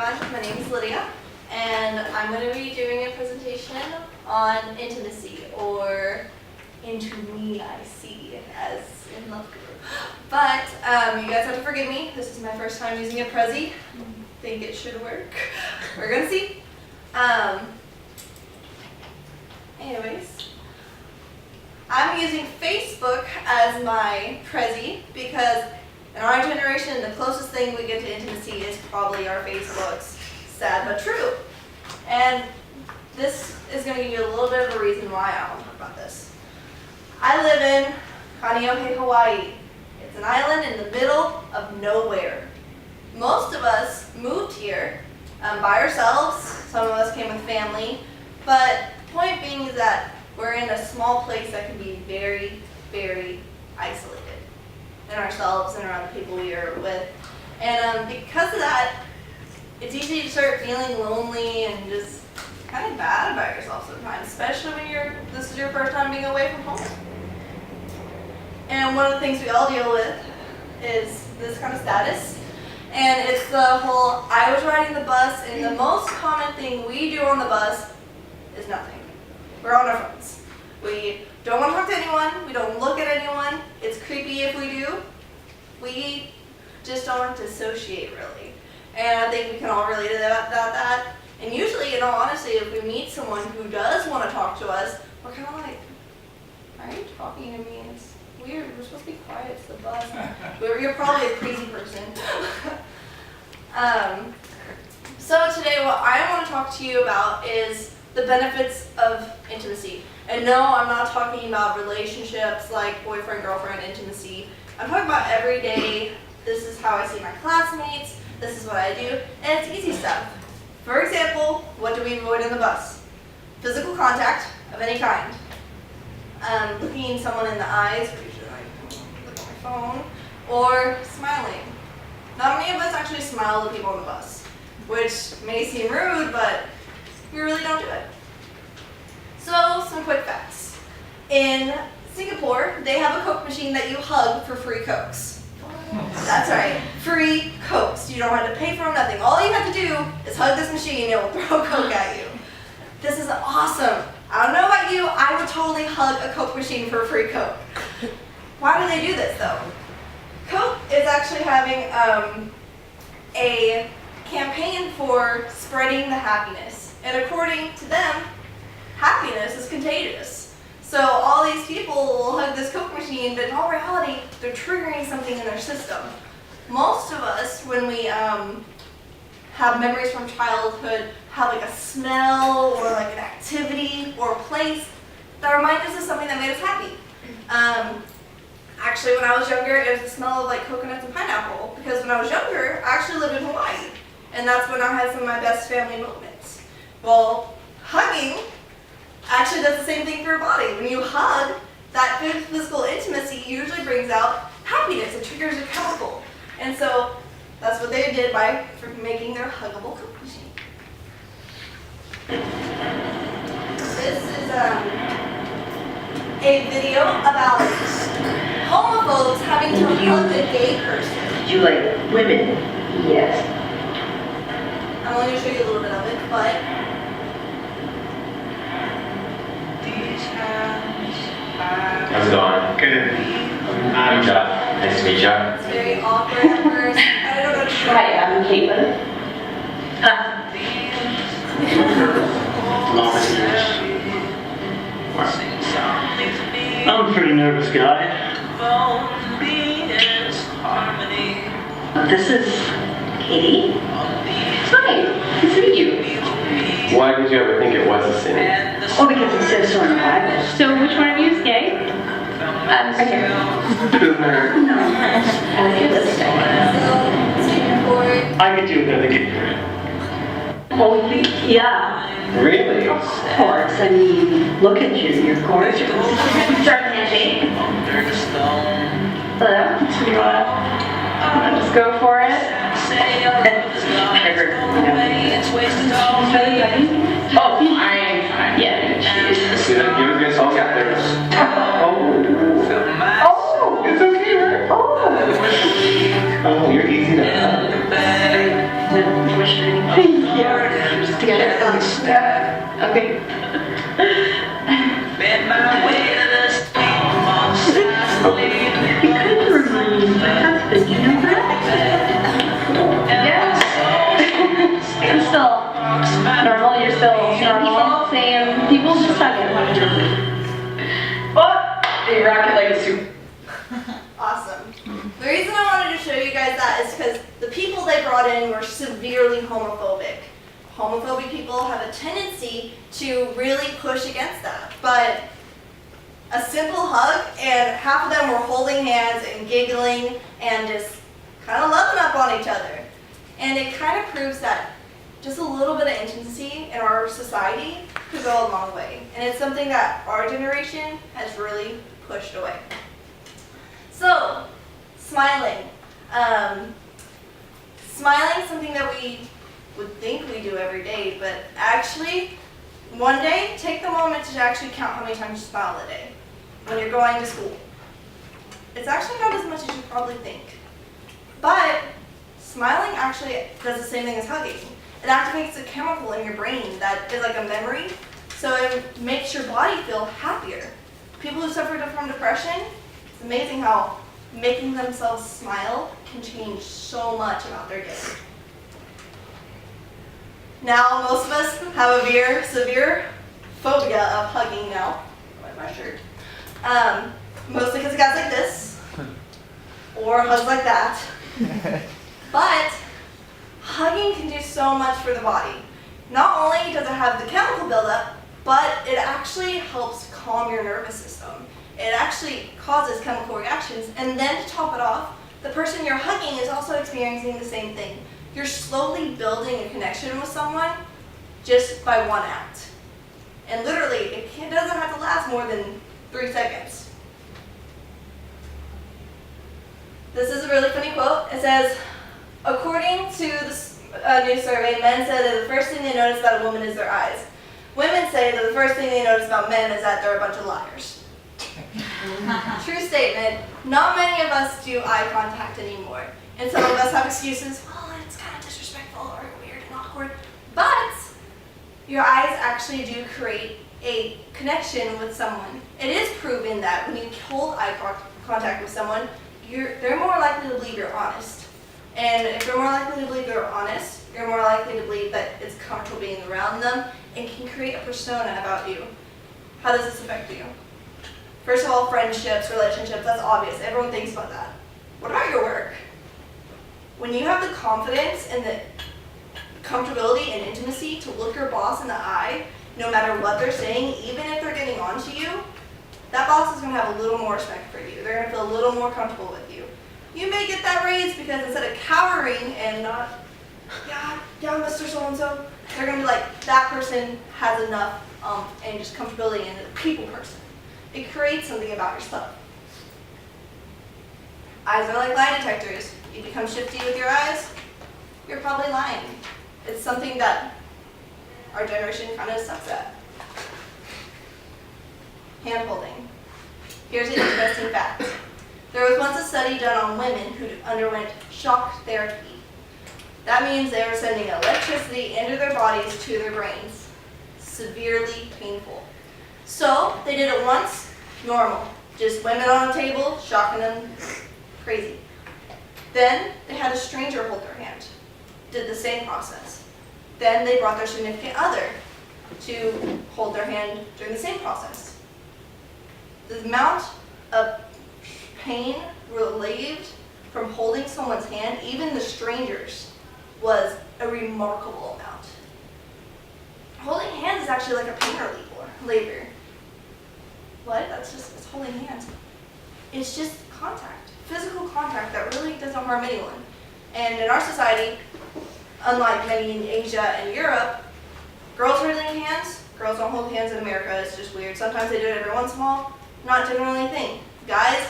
everyone. My name is Lydia, and I'm going to be doing a presentation on intimacy, or into me, I see, as in love guru. But you guys have to forgive me. This is my first time using a Prezi. Think it should work. We're going to see. Anyways, I'm using Facebook as my Prezi because in our generation, the closest thing we get to intimacy is probably our Facebooks. Sad but true. And this is going to give you a little bit of a reason why I want to talk about this. I live in Kaneohe, Hawaii. It's an island in the middle of nowhere. Most of us moved here by ourselves. Some of us came with family. But the point being is that we're in a small place that can be very, very isolated in ourselves and around the people we are with. And because of that, it's easy to start feeling lonely and just kind of bad about yourself sometimes, especially when this is your first time being away from home. And one of the things we all deal with is this kind of status. And it's the whole, I was riding the bus, and the most common thing we do on the bus is nothing. We're on our phones. We don't want to talk to anyone. We don't look at anyone. It's creepy if we do. We just don't want to associate, really. And I think we can all relate to that. And usually, in all honesty, if we meet someone who does want to talk to us, we're kind of like, why are you talking to me? It's weird. We're supposed to be quiet. It's the bus. You're probably a crazy person. So today, what I want to talk to you about is the benefits of intimacy. And no, I'm not talking about relationships like boyfriend-girlfriend intimacy. I'm talking about everyday, this is how I see my classmates, this is what I do, and it's easy stuff. For example, what do we avoid on the bus? Physical contact of any kind. Looking someone in the eyes, or usually I look at my phone, or smiling. Not many of us actually smile at people on the bus, which may seem rude, but we really don't do it. So, some quick facts. In Singapore, they have a Coke machine that you hug for free Cokes. That's right, free Cokes. You don't have to pay for them, nothing. All you have to do is hug this machine, it will throw a Coke at you. This is awesome. I don't know about you, I would totally hug a Coke machine for a free Coke. Why do they do this though? Coke is actually having a campaign for spreading the happiness. And according to them, happiness is contagious. So all these people will hug this Coke machine, but in all reality, they're triggering something in their system. Most of us, when we have memories from childhood, have like a smell or like an activity or a place that reminds us of something that made us happy. Actually, when I was younger, it was the smell of like coconuts and pineapple, because when I was younger, I actually lived in Hawaii. And that's when I had some of my best family moments. Well, hugging actually does the same thing for your body. When you hug, that physical intimacy usually brings out happiness. It triggers a chemical. And so that's what they did by making their huggable Coke machine. This is a video about homophobes having to hug a gay person. You like women? Yes. I'm only going to show you a little bit of it, but how's it going? Good. I'm Jeff. Nice to meet you. It's very awkward at first. I don't know what to say. Hi, I'm Caitlin. I'm a pretty nervous guy. This is Katie. Hi, nice to meet you. Why did you ever think it was a sin? Oh, because it says so in the Bible. So which one of you is gay? Right here. No. I like your lipstick. So, state your board. I could do another gig. Oh, yeah. Really? Of course. I mean, look at you. You're gorgeous. Starting at 8. Hello? Do you want to just go for it? Oh, fine. Yeah. Give it a good song out there. Oh. It's okay, right? Oh. Oh, you're easy to hug. Wish Okay. You could remind my husband, you know that? Yeah. I'm still normal. You're still normal. Same. People just suck it. But they rock it like a soup. Awesome. The reason I wanted to show you guys that is because the people they brought in were severely homophobic. Homophobic people have a tendency to really push against that. But a simple hug, and half of them were holding hands and giggling and just kind of loving up on each other. And it kind of proves that just a little bit of intimacy in our society could go a long way. And it's something that our generation has really pushed away. So, smiling. Smiling is something that we would think we do every day, but actually, one day, take the moment to actually count how many times you smile a day when you're going to school. It's actually not as much as you probably think. But smiling actually does the same thing as hugging. It activates a chemical in your brain that is like a memory, so it makes your body feel happier. People who suffer from depression, it's amazing how making themselves smile can change so much about their day. Now, most of us have a severe phobia of hugging now. Like my shirt. Mostly because of guys like this, or hugs like that. But hugging can do so much for the body. Not only does it have the chemical buildup, but it actually helps calm your nervous system. It actually causes chemical reactions, and then to top it off, the person you're hugging is also experiencing the same thing. You're slowly building a connection with someone just by one act. And literally, it doesn't have to last more than 3 seconds. This is a really funny quote. It says, according to this new survey, men say that the first thing they notice about a woman is their eyes. Women say that the first thing they notice about men is that they're a bunch of liars. True statement. Not many of us do eye contact anymore. And some of us have excuses. Well, it's kind of disrespectful or weird and awkward. But your eyes actually do create a connection with someone. It is proven that when you hold eye contact with someone, they're more likely to believe you're honest. And if you're more likely to believe you're honest, you're more likely to believe that it's comfortable being around them and can create a persona about you. How does this affect you? First of all, friendships, relationships, that's obvious. Everyone thinks about that. What about your work? When you have the confidence and the comfortability and intimacy to look your boss in the eye, no matter what they're saying, even if they're getting on to you, that boss is going to have a little more respect for you. They're going to feel a little more comfortable with you. You may get that raise because instead of cowering and not, yeah, Mr. So-and-so, they're going to be like, that person has enough and just comfortability and a people person. It creates something about yourself. Eyes are like lie detectors. You become shifty with your eyes, you're probably lying. It's something that our generation kind of sucks at. Hand holding. Here's an interesting fact. There was once a study done on women who underwent shock therapy. That means they were sending electricity into their bodies to their brains. Severely painful. So they did it once, normal. Just women on a table, shocking them, crazy. Then they had a stranger hold their hand. Did the same process. Then they brought their significant other to hold their hand during the same process. The amount of pain relieved from holding someone's hand, even the strangers, was a remarkable amount. Holding hands is actually like a pain reliever. What? It's holding hands. It's just contact, physical contact that really doesn't harm anyone. And in our society, unlike many in Asia and Europe, girls holding hands, girls don't hold hands in America, it's just weird. Sometimes they do it every once in a while, not generally a thing. Guys,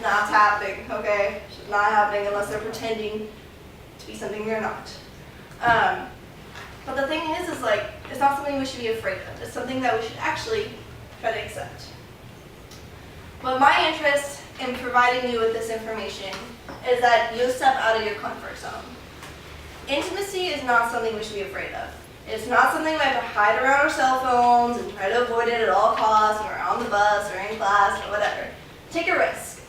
not happening, okay? Not happening unless they're pretending to be something they're not. But the thing is like, it's not something we should be afraid of. It's something that we should actually try to accept. But my interest in providing you with this information is that you step out of your comfort zone. Intimacy is not something we should be afraid of. It's not something we have to hide around our cell phones and try to avoid it at all costs when we're on the bus or in class or whatever. Take a risk.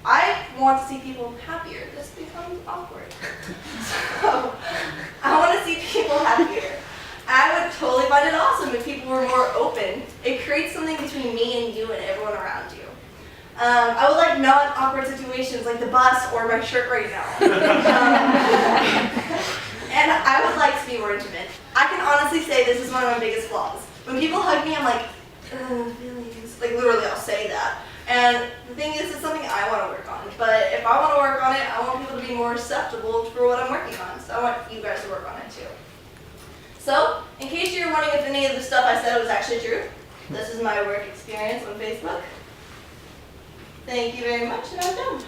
I want to see people happier. This becomes awkward. So, I want to see people happier. I would totally find it awesome if people were more open. It creates something between me and you and everyone around you. I would like non-awkward situations like the bus or my shirt right now. And I would like to be more intimate. I can honestly say this is one of my biggest flaws. When people hug me, I'm like, feelings. Like literally I'll say that. And the thing is, it's something I want to work on. But if I want to work on it, I want people to be more acceptable for what I'm working on. So I want you guys to work on it too. So, in case you're wondering if any of the stuff I said was actually true, this is my work experience on Facebook. Thank you very much, and I'm done.